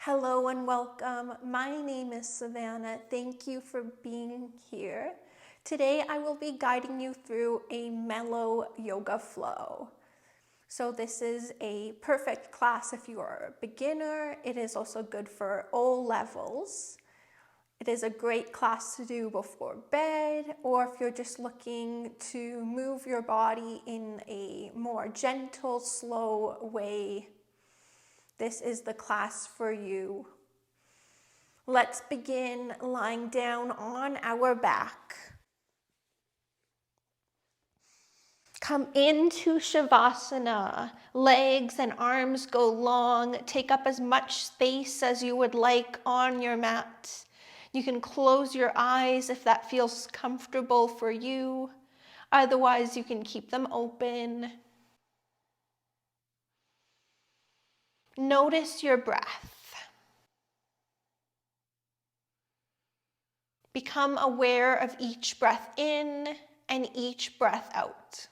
Hello and welcome. My name is Savannah. Thank you for being here. Today I will be guiding you through a mellow yoga flow. So this is a perfect class if you are a beginner. It is also good for all levels. It is a great class to do before bed, or if you're just looking to move your body in a more gentle, slow way. This is the class for you. Let's begin lying down on our back. Come into Shavasana. Legs and arms go long. Take up as much space as you would like on your mat. You can close your eyes if that feels comfortable for you. Otherwise, you can keep them open. Notice your breath. Become aware of each breath in and each breath out.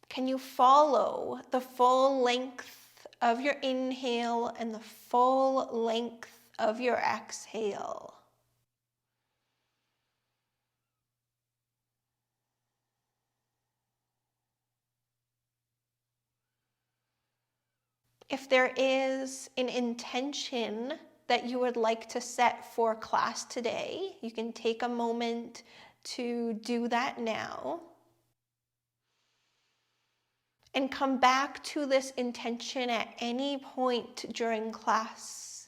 Can you follow the full length of your inhale and the full length of your exhale? If there is an intention that you would like to set for class today, you can take a moment to do that now. And come back to this intention at any point during class,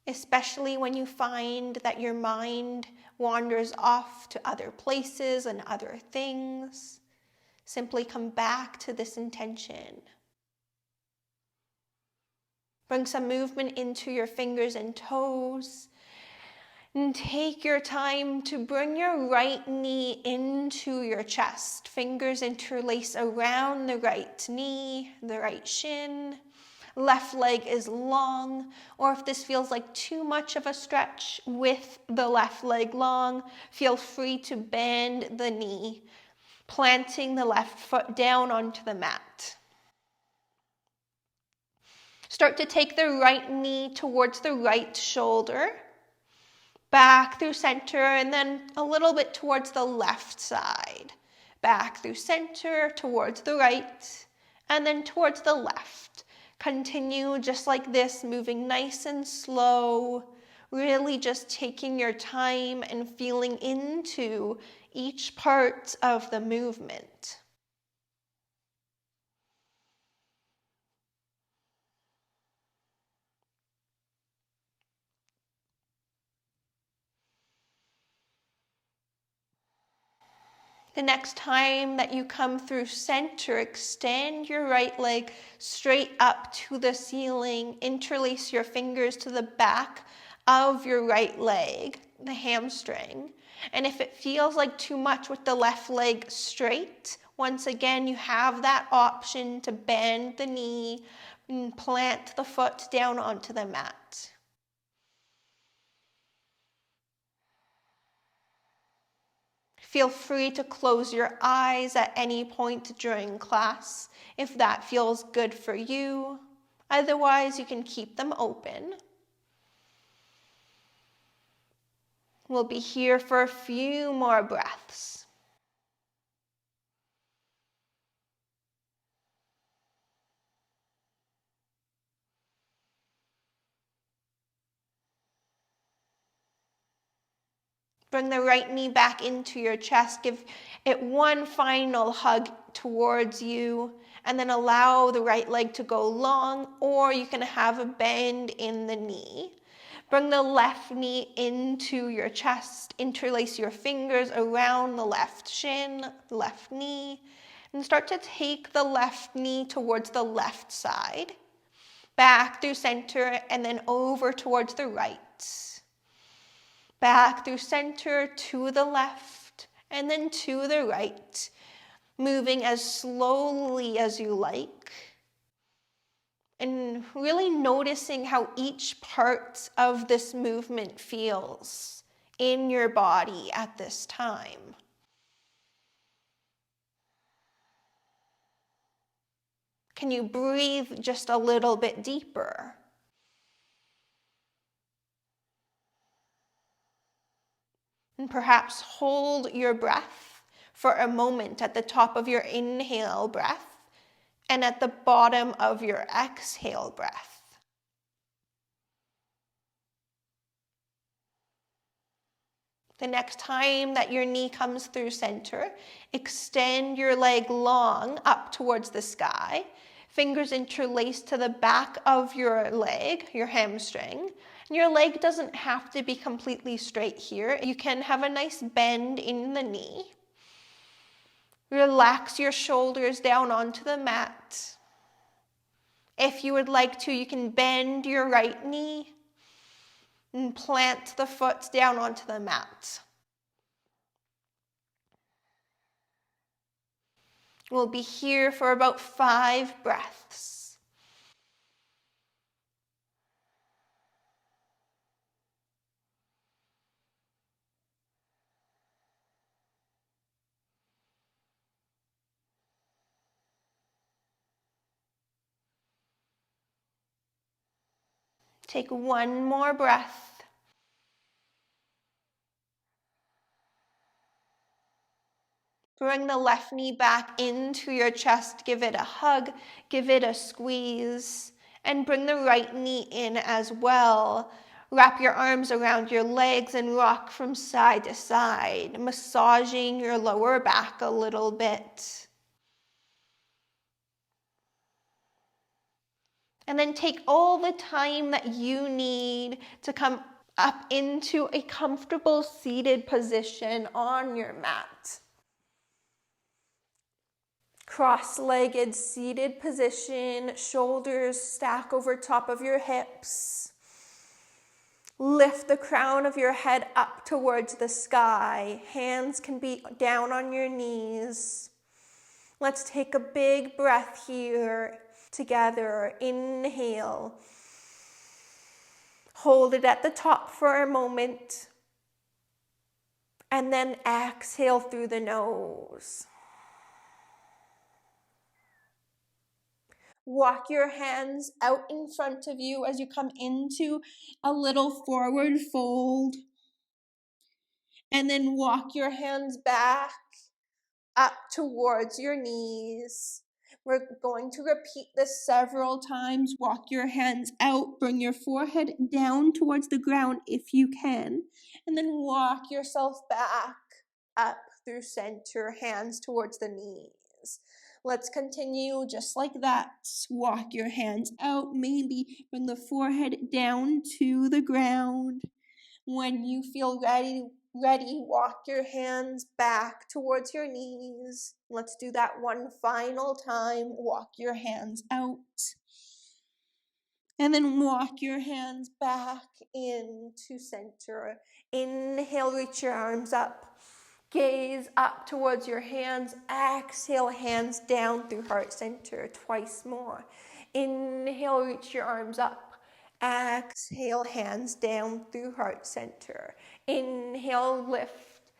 especially when you find that your mind wanders off to other places and other things. Simply come back to this intention. Bring some movement into your fingers and toes. And take your time to bring your right knee into your chest. Fingers interlace around the right knee, the right shin. Left leg is long, or if this feels like too much of a stretch with the left leg long, feel free to bend the knee, planting the left foot down onto the mat. Start to take the right knee towards the right shoulder, back through center, and then a little bit towards the left side. Back through center, towards the right, and then towards the left. Continue just like this, moving nice and slow, really just taking your time and feeling into each part of the movement. The next time that you come through center, extend your right leg straight up to the ceiling. Interlace your fingers to the back of your right leg, the hamstring. And if it feels like too much with the left leg straight, once again, you have that option to bend the knee and plant the foot down onto the mat. Feel free to close your eyes at any point during class if that feels good for you. Otherwise, you can keep them open. We'll be here for a few more breaths. Bring the right knee back into your chest. Give it one final hug towards you, and then allow the right leg to go long, or you can have a bend in the knee. Bring the left knee into your chest. Interlace your fingers around the left shin, left knee, and start to take the left knee towards the left side. Back through center, and then over towards the right. Back through center to the left, and then to the right, moving as slowly as you like, and really noticing how each part of this movement feels. in your body at this time. Can you breathe just a little bit deeper? And perhaps hold your breath for a moment at the top of your inhale breath and at the bottom of your exhale breath. The next time that your knee comes through center, extend your leg long up towards the sky, fingers interlaced to the back of your leg, your hamstring. And your leg doesn't have to be completely straight here. You can have a nice bend in the knee. Relax your shoulders down onto the mat. If you would like to, you can bend your right knee and plant the foot down onto the mat. We'll be here for about 5 breaths. Take one more breath. Bring the left knee back into your chest. Give it a hug. Give it a squeeze. And bring the right knee in as well. Wrap your arms around your legs and rock from side to side, massaging your lower back a little bit. And then take all the time that you need to come up into a comfortable seated position on your mat. Cross-legged seated position, shoulders stack over top of your hips. Lift the crown of your head up towards the sky. Hands can be down on your knees. Let's take a big breath here together. Inhale. Hold it at the top for a moment. And then exhale through the nose. Walk your hands out in front of you as you come into a little forward fold. And then walk your hands back up towards your knees. We're going to repeat this several times. Walk your hands out, bring your forehead down towards the ground if you can, and then walk yourself back up through center, hands towards the knees. Let's continue just like that. Walk your hands out, maybe bring the forehead down to the ground. When you feel ready, walk your hands back towards your knees. Let's do that one final time. Walk your hands out. And then walk your hands back into center. Inhale, reach your arms up. Gaze up towards your hands. Exhale, hands down through heart center. Twice more. Inhale, reach your arms up. Exhale, hands down through heart center. Inhale, lift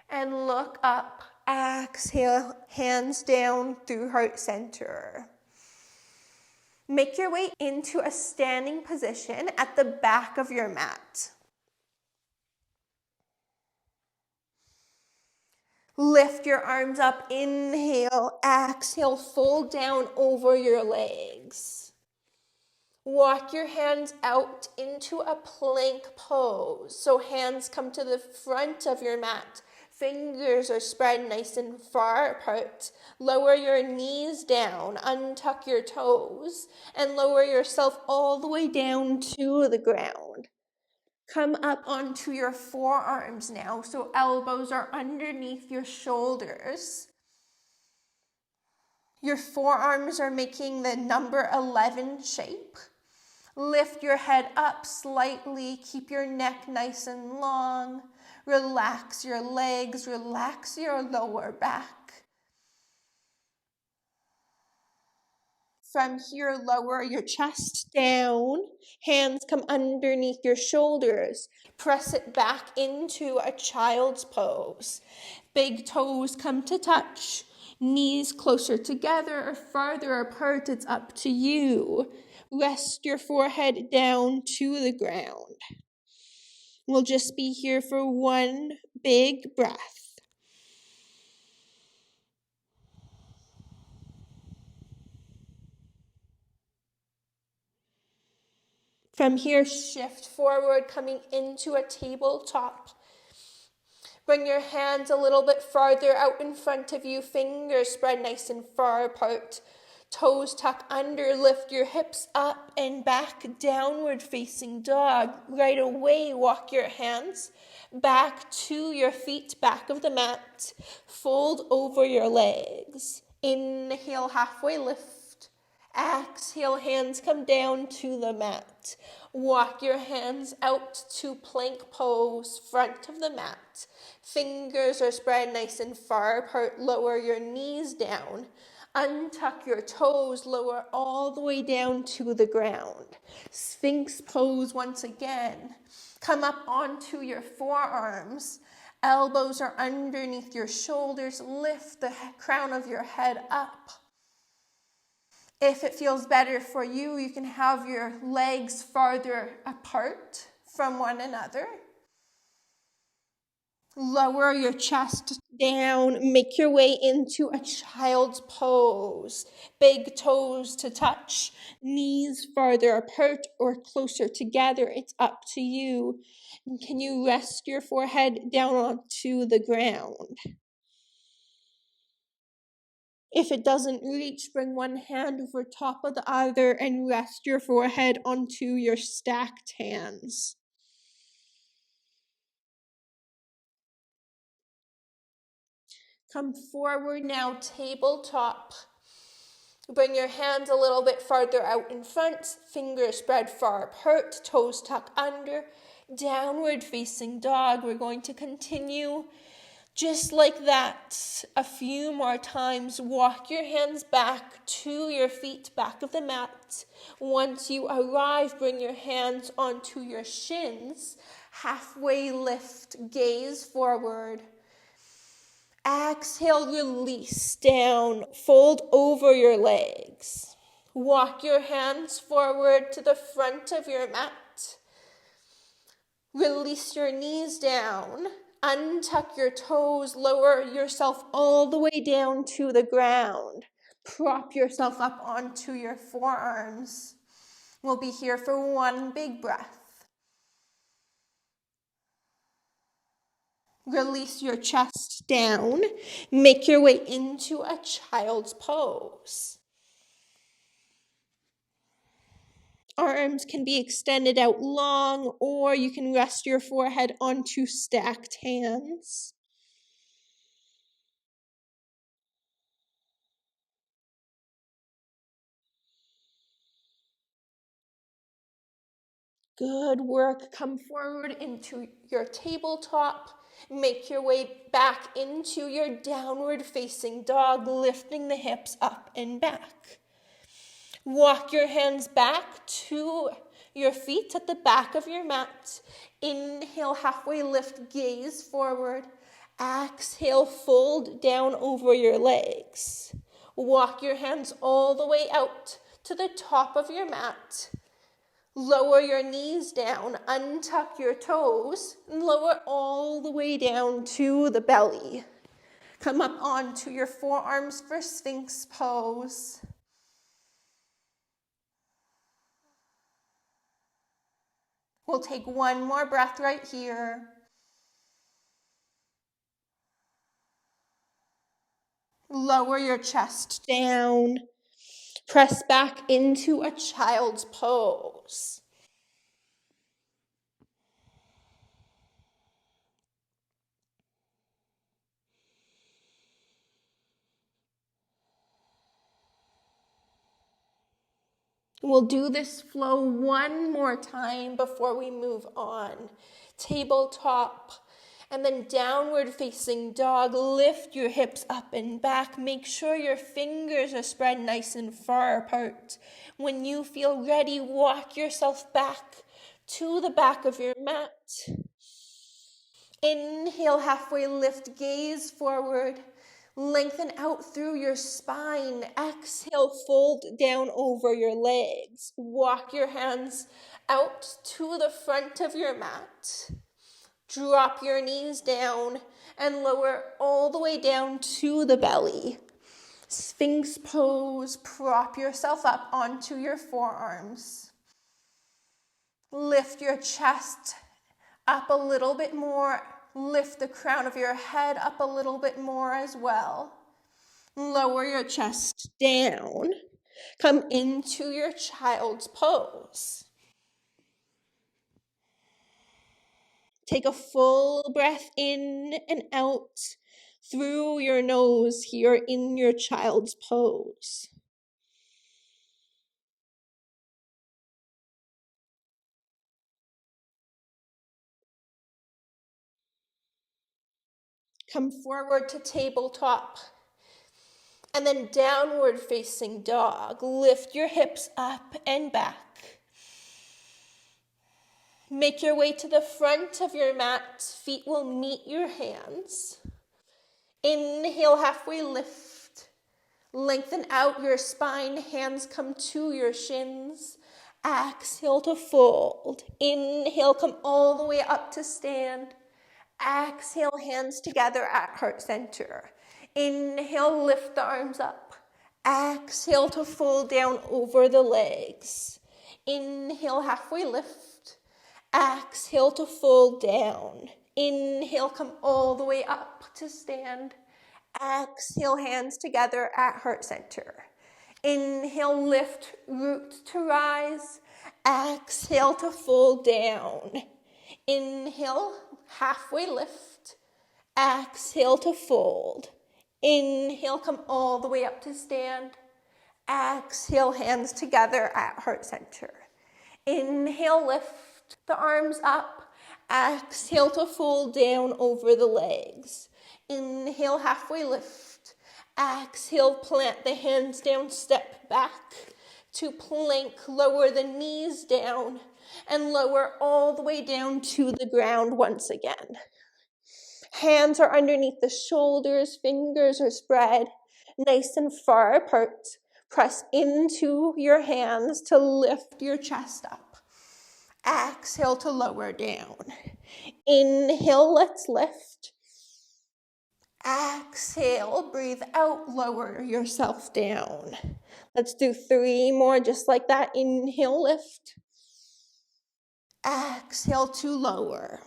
and look up. Exhale, hands down through heart center. Make your way into a standing position at the back of your mat. Lift your arms up. Inhale, exhale, fold down over your legs. Walk your hands out into a plank pose. So hands come to the front of your mat. Fingers are spread nice and far apart. Lower your knees down, untuck your toes, and lower yourself all the way down to the ground. Come up onto your forearms now, so elbows are underneath your shoulders. Your forearms are making the number 11 shape. Lift your head up slightly, keep your neck nice and long. Relax your legs, relax your lower back. From here, lower your chest down. Hands come underneath your shoulders. Press it back into a child's pose. Big toes come to touch. Knees closer together or farther apart, it's up to you. Rest your forehead down to the ground. We'll just be here for one big breath. From here, shift forward, coming into a tabletop. Bring your hands a little bit farther out in front of you. Fingers spread nice and far apart. Toes tuck under. Lift your hips up and back. Downward facing dog. Right away, walk your hands back to your feet, back of the mat. Fold over your legs. Inhale, halfway lift. Exhale, hands come down to the mat. Walk your hands out to plank pose, front of the mat. Fingers are spread nice and far apart. Lower your knees down. Untuck your toes, lower all the way down to the ground. Sphinx pose once again. Come up onto your forearms. Elbows are underneath your shoulders. Lift the crown of your head up. If it feels better for you, you can have your legs farther apart from one another. Lower your chest down. Make your way into a child's pose. Big toes to touch. Knees farther apart or closer together. It's up to you. And can you rest your forehead down onto the ground? If it doesn't reach, bring one hand over top of the other and rest your forehead onto your stacked hands. Come forward now, tabletop. Bring your hands a little bit farther out in front, fingers spread far apart, toes tuck under, downward facing dog. We're going to continue just like that a few more times. Walk your hands back to your feet, back of the mat. Once you arrive, bring your hands onto your shins. Halfway lift, gaze forward. Exhale, release down, fold over your legs. Walk your hands forward to the front of your mat. Release your knees down. Untuck your toes, lower yourself all the way down to the ground. Prop yourself up onto your forearms. We'll be here for one big breath. Release your chest down. Make your way into a child's pose. Arms can be extended out long, or you can rest your forehead onto stacked hands. Good work. Come forward into your tabletop. Make your way back into your downward facing dog, lifting the hips up and back. Walk your hands back to your feet at the back of your mat. Inhale, halfway lift, gaze forward. Exhale, fold down over your legs. Walk your hands all the way out to the top of your mat. Lower your knees down, untuck your toes, and lower all the way down to the belly. Come up onto your forearms for Sphinx pose. We'll take one more breath right here. Lower your chest down. Press back into a child's pose. We'll do this flow one more time before we move on. Tabletop. And then downward facing dog, lift your hips up and back. Make sure your fingers are spread nice and far apart. When you feel ready, walk yourself back to the back of your mat. Inhale, halfway lift, gaze forward. Lengthen out through your spine. Exhale, fold down over your legs. Walk your hands out to the front of your mat. Drop your knees down and lower all the way down to the belly. Sphinx pose, prop yourself up onto your forearms. Lift your chest up a little bit more. Lift the crown of your head up a little bit more as well. Lower your chest down. Come into your child's pose. Take a full breath in and out through your nose here in your child's pose. Come forward to tabletop and then downward facing dog. Lift your hips up and back. Make your way to the front of your mat. Feet will meet your hands. Inhale, halfway lift. Lengthen out your spine. Hands come to your shins. Exhale to fold. Inhale, come all the way up to stand. Exhale, hands together at heart center. Inhale, lift the arms up. Exhale to fold down over the legs. Inhale, halfway lift. Exhale to fold down. Inhale, come all the way up to stand. Exhale, hands together at heart center. Inhale, lift, root to rise. Exhale to fold down. Inhale, halfway lift. Exhale to fold. Inhale, come all the way up to stand. Exhale, hands together at heart center. Inhale, lift the arms up. Exhale to fold down over the legs. Inhale, halfway lift. Exhale, plant the hands down, step back to plank. Lower the knees down and lower all the way down to the ground once again. Hands are underneath the shoulders, fingers are spread nice and far apart. Press into your hands to lift your chest up. Exhale to lower down. Inhale, let's lift. Exhale, breathe out, lower yourself down. Let's do 3 more just like that. Inhale, lift. Exhale to lower.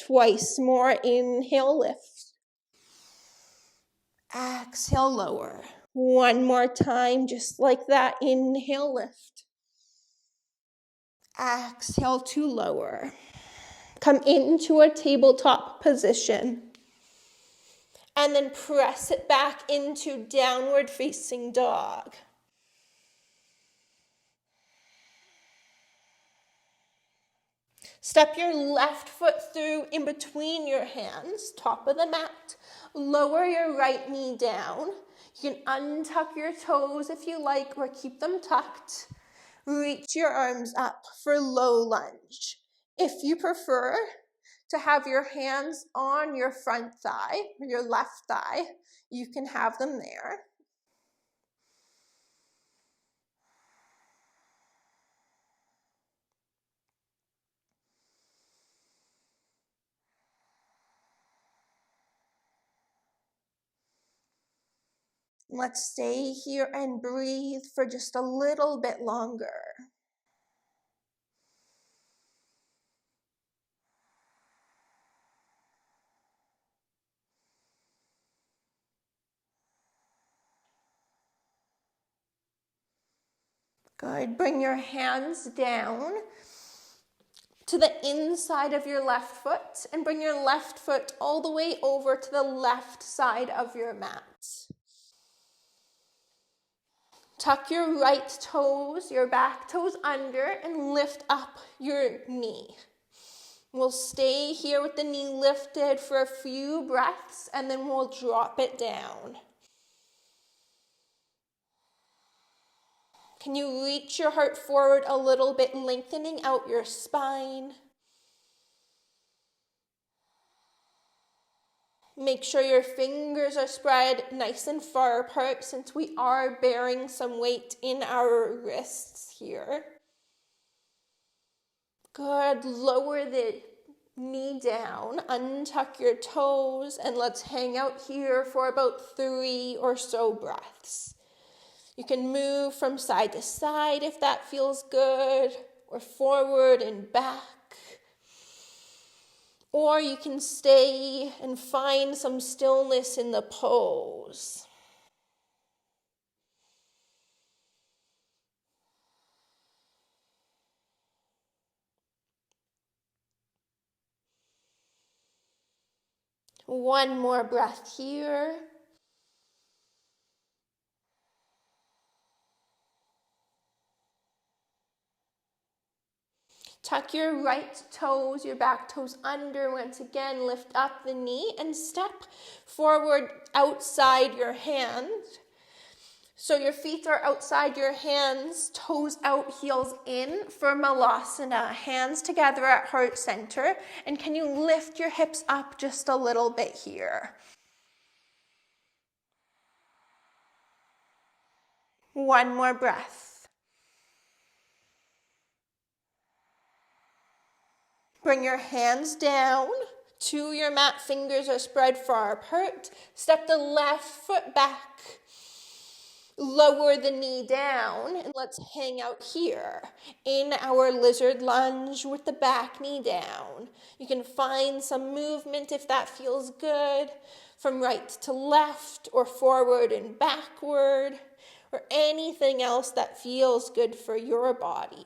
Twice more. Inhale, lift. Exhale, lower. 1 more time just like that. Inhale, lift. Exhale to lower. Come into a tabletop position. And then press it back into downward facing dog. Step your left foot through in between your hands, top of the mat. Lower your right knee down. You can untuck your toes if you like, or keep them tucked. Reach your arms up for low lunge. If you prefer to have your hands on your front thigh, or your left thigh, you can have them there. Let's stay here and breathe for just a little bit longer. Good. Bring your hands down to the inside of your left foot and bring your left foot all the way over to the left side of your mat. Tuck your right toes, your back toes under, and lift up your knee. We'll stay here with the knee lifted for a few breaths, and then we'll drop it down. Can you reach your heart forward a little bit, lengthening out your spine? Make sure your fingers are spread nice and far apart, since we are bearing some weight in our wrists here. Good. Lower the knee down, untuck your toes, and let's hang out here for about 3 or so breaths. You can move from side to side if that feels good, or forward and back. Or you can stay and find some stillness in the pose. One more breath here. Tuck your right toes, your back toes under. Once again, lift up the knee and step forward outside your hand. So your feet are outside your hands, toes out, heels in for Malasana. Hands together at heart center. And can you lift your hips up just a little bit here? One more breath. Bring your hands down to your mat. Fingers are spread far apart. Step the left foot back. Lower the knee down, and let's hang out here in our lizard lunge with the back knee down. You can find some movement if that feels good, from right to left or forward and backward, or anything else that feels good for your body.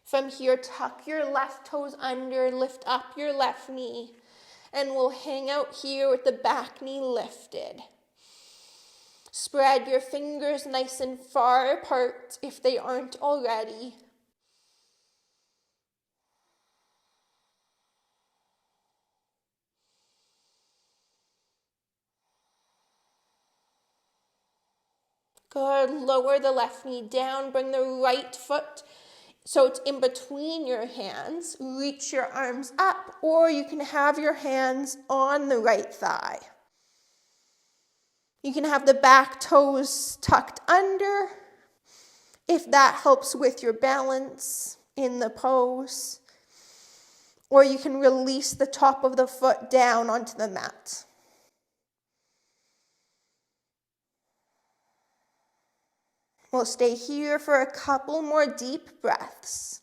From here, tuck your left toes under, lift up your left knee, and we'll hang out here with the back knee lifted. Spread your fingers nice and far apart if they aren't already. Good. Lower the left knee down. Bring the right foot so it's in between your hands. Reach your arms up, or you can have your hands on the right thigh. You can have the back toes tucked under if that helps with your balance in the pose. Or you can release the top of the foot down onto the mat. We'll stay here for a couple more deep breaths.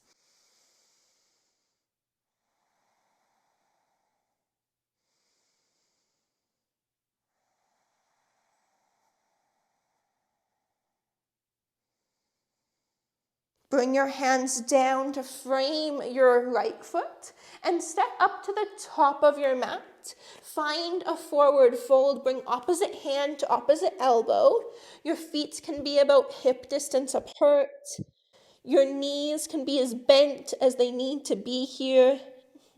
Bring your hands down to frame your right foot and step up to the top of your mat. Find a forward fold. Bring opposite hand to opposite elbow. Your feet can be about hip distance apart. Your knees can be as bent as they need to be here.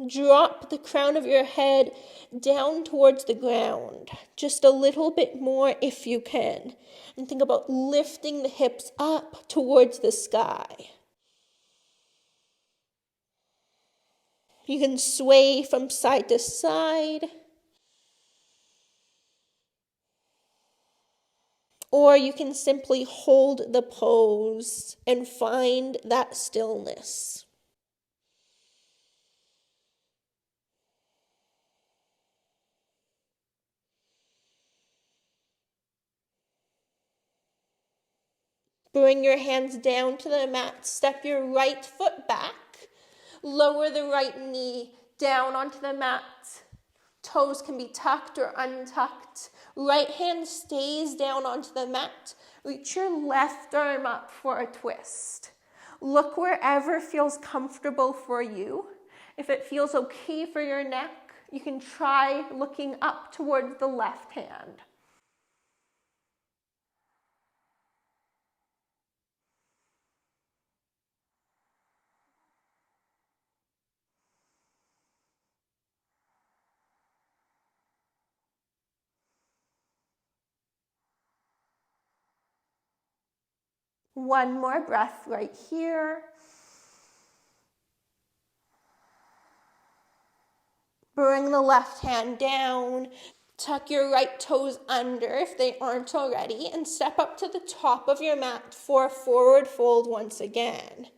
Drop the crown of your head down towards the ground, just a little bit more if you can. And think about lifting the hips up towards the sky. You can sway from side to side. Or you can simply hold the pose and find that stillness. Bring your hands down to the mat. Step your right foot back. Lower the right knee down onto the mat. Toes can be tucked or untucked. Right hand stays down onto the mat. Reach your left arm up for a twist. Look wherever feels comfortable for you. If it feels okay for your neck, you can try looking up towards the left hand. One more breath right here. Bring the left hand down. Tuck your right toes under if they aren't already, and step up to the top of your mat for a forward fold once again.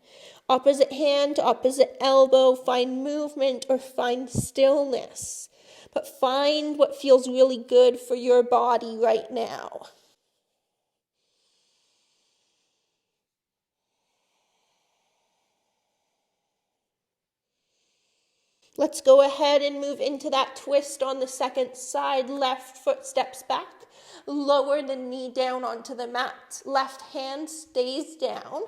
Opposite hand to opposite elbow, find movement or find stillness, but find what feels really good for your body right now. Let's go ahead and move into that twist on the second side. Left foot steps back. Lower the knee down onto the mat. Left hand stays down.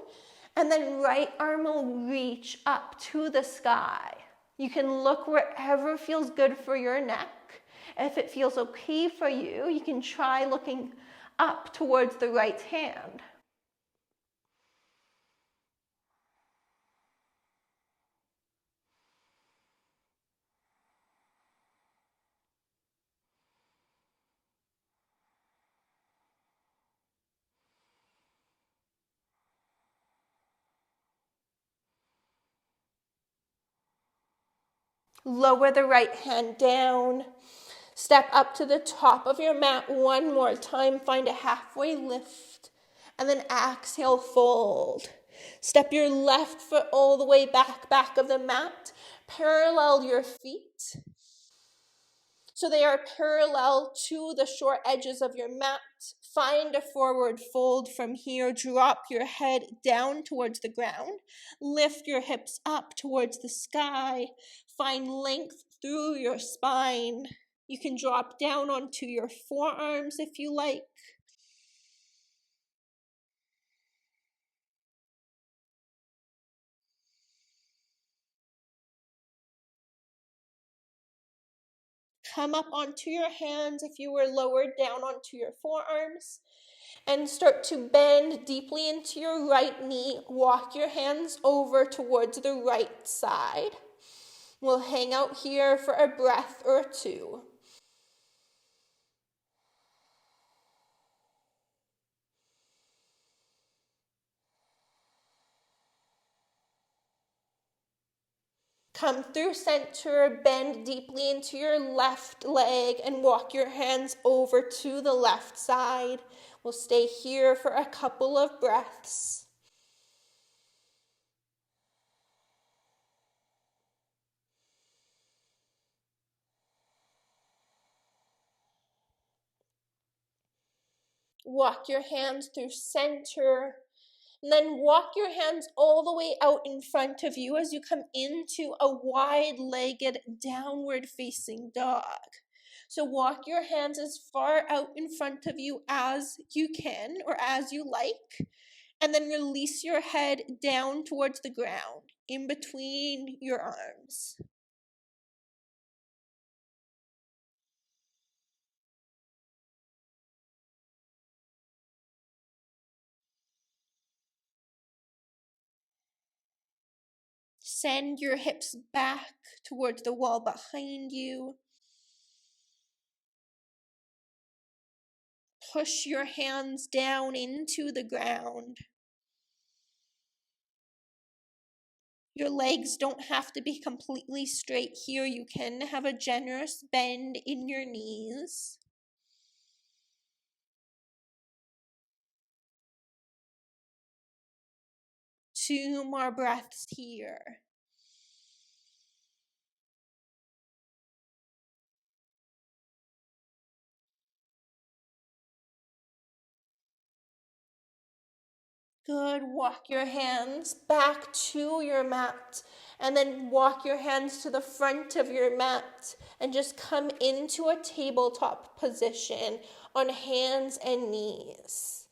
And then right arm will reach up to the sky. You can look wherever feels good for your neck. If it feels okay for you, you can try looking up towards the right hand. Lower the right hand down. Step up to the top of your mat one more time. Find a halfway lift. And then exhale, fold. Step your left foot all the way back of the mat. Parallel your feet, so they are parallel to the short edges of your mat. Find a forward fold from here. Drop your head down towards the ground. Lift your hips up towards the sky. Find length through your spine. You can drop down onto your forearms if you like. Come up onto your hands if you were lowered down onto your forearms. And start to bend deeply into your right knee. Walk your hands over towards the right side. We'll hang out here for a breath or two. Come through center, bend deeply into your left leg, and walk your hands over to the left side. We'll stay here for a couple of breaths. Walk your hands through center, and then walk your hands all the way out in front of you as you come into a wide-legged downward facing dog. So walk your hands as far out in front of you as you can or as you like, and then release your head down towards the ground in between your arms. Send your hips back towards the wall behind you. Push your hands down into the ground. Your legs don't have to be completely straight here. You can have a generous bend in your knees. Two more breaths here. Good. Walk your hands back to your mat And then walk your hands to the front of your mat and just come into a tabletop position on hands and knees.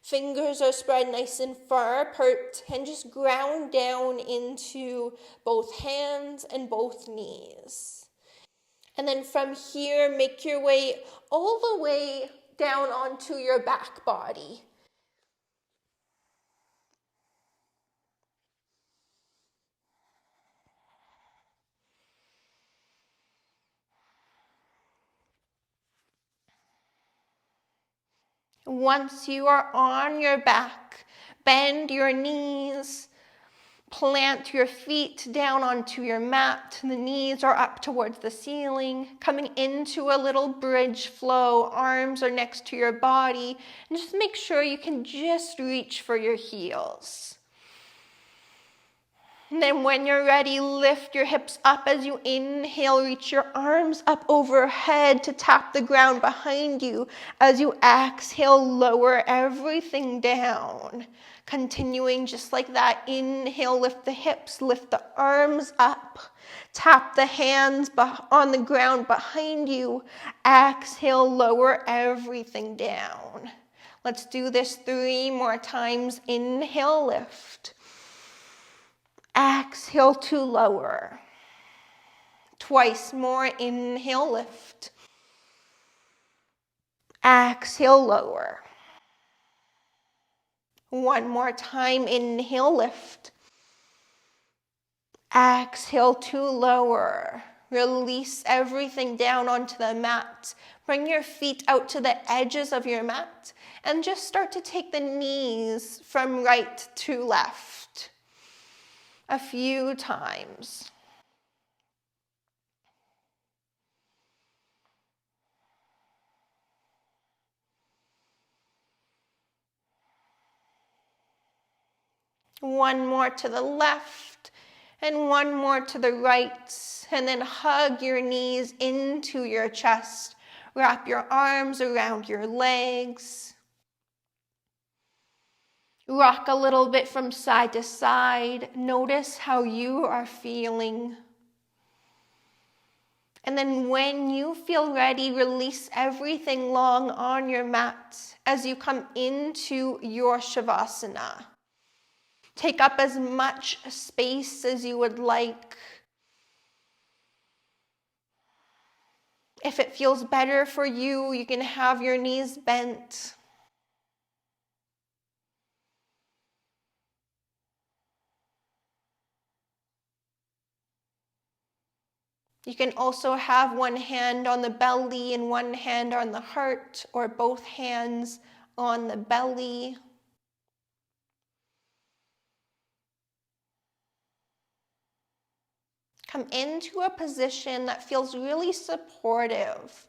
Fingers are spread nice and far apart, and just ground down into both hands and both knees. And then from here, make your way all the way down onto your back body. Once you are on your back, bend your knees, plant your feet down onto your mat. The knees are up towards the ceiling, coming into a little bridge flow. Arms are next to your body, and just make sure you can just reach for your heels. And then when you're ready, lift your hips up as you inhale. Reach your arms up overhead to tap the ground behind you. As you exhale, lower everything down. Continuing just like that. Inhale, lift the hips, lift the arms up. Tap the hands on the ground behind you. Exhale, lower everything down. Let's do this 3 more times. Inhale, lift. Exhale to lower. Twice more. Inhale, lift. Exhale, lower. 1 more time. Inhale, lift. Exhale to lower. Release everything down onto the mat. Bring your feet out to the edges of your mat and just start to take the knees from right to left. A few times. One more to the left and one more to the right. And then hug your knees into your chest. Wrap your arms around your legs. Rock a little bit from side to side. Notice how you are feeling. And then when you feel ready, release everything long on your mat as you come into your Shavasana. Take up as much space as you would like. If it feels better for you, you can have your knees bent. You can also have one hand on the belly and one hand on the heart, or both hands on the belly. Come into a position that feels really supportive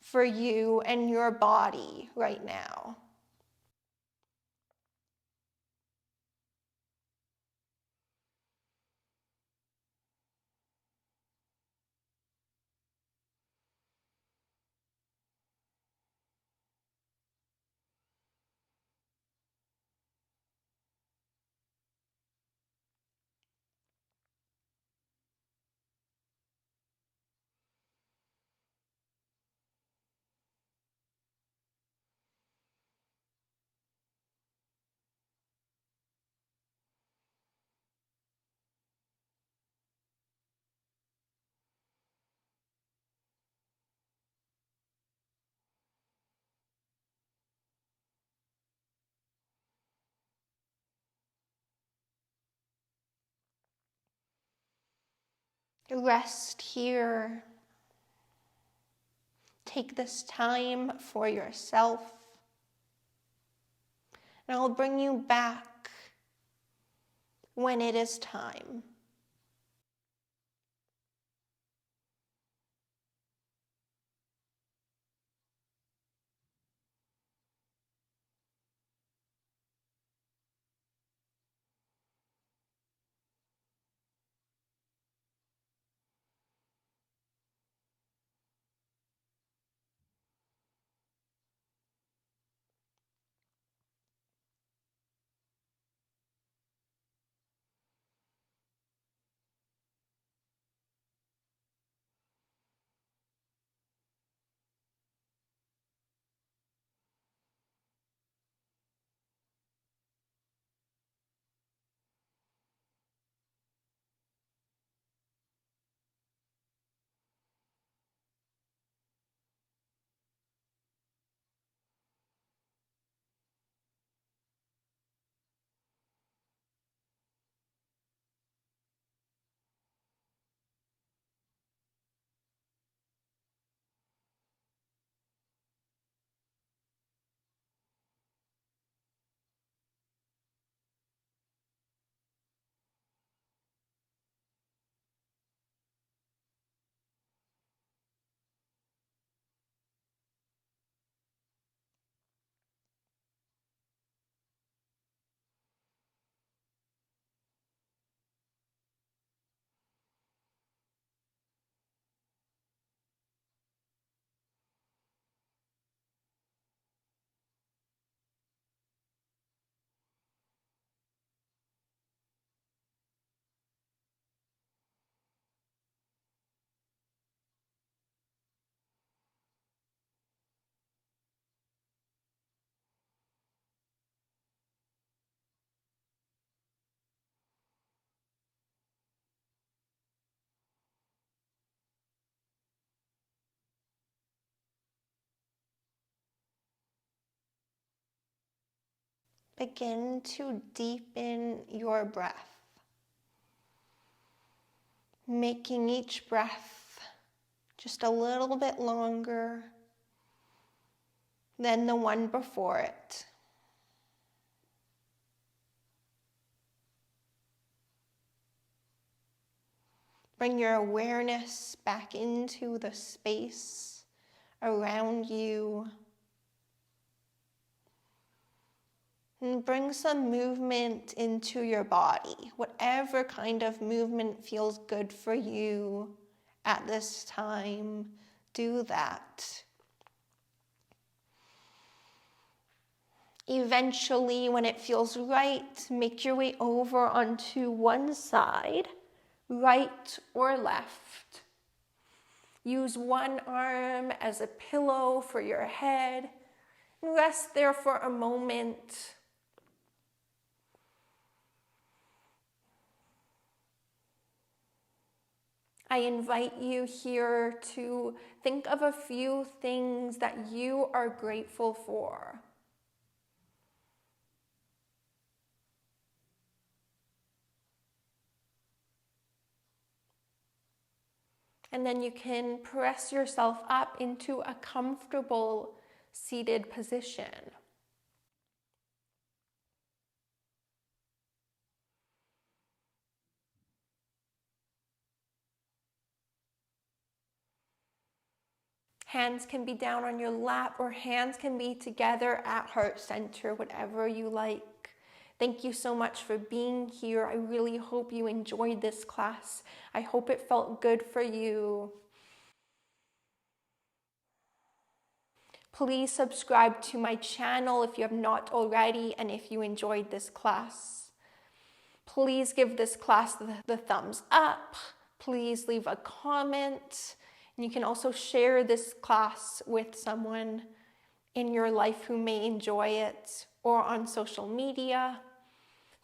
for you and your body right now. Rest here. Take this time for yourself. And I'll bring you back when it is time. begin to deepen your breath, making each breath just a little bit longer than the one before it. Bring your awareness back into the space around you. And bring some movement into your body. Whatever kind of movement feels good for you at this time, do that. Eventually, when it feels right, make your way over onto one side, right or left. Use one arm as a pillow for your head and rest there for a moment. I invite you here to think of a few things that you are grateful for. And then you can press yourself up into a comfortable seated position. Hands can be down on your lap or hands can be together at heart center, whatever you like. Thank you so much for being here. I really hope you enjoyed this class. I hope it felt good for you. Please subscribe to my channel if you have not already and if you enjoyed this class. Please give this class the thumbs up. Please leave a comment. And you can also share this class with someone in your life who may enjoy it or on social media.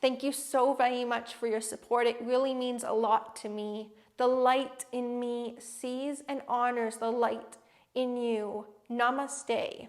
Thank you so very much for your support. It really means a lot to me. The light in me sees and honors the light in you. Namaste.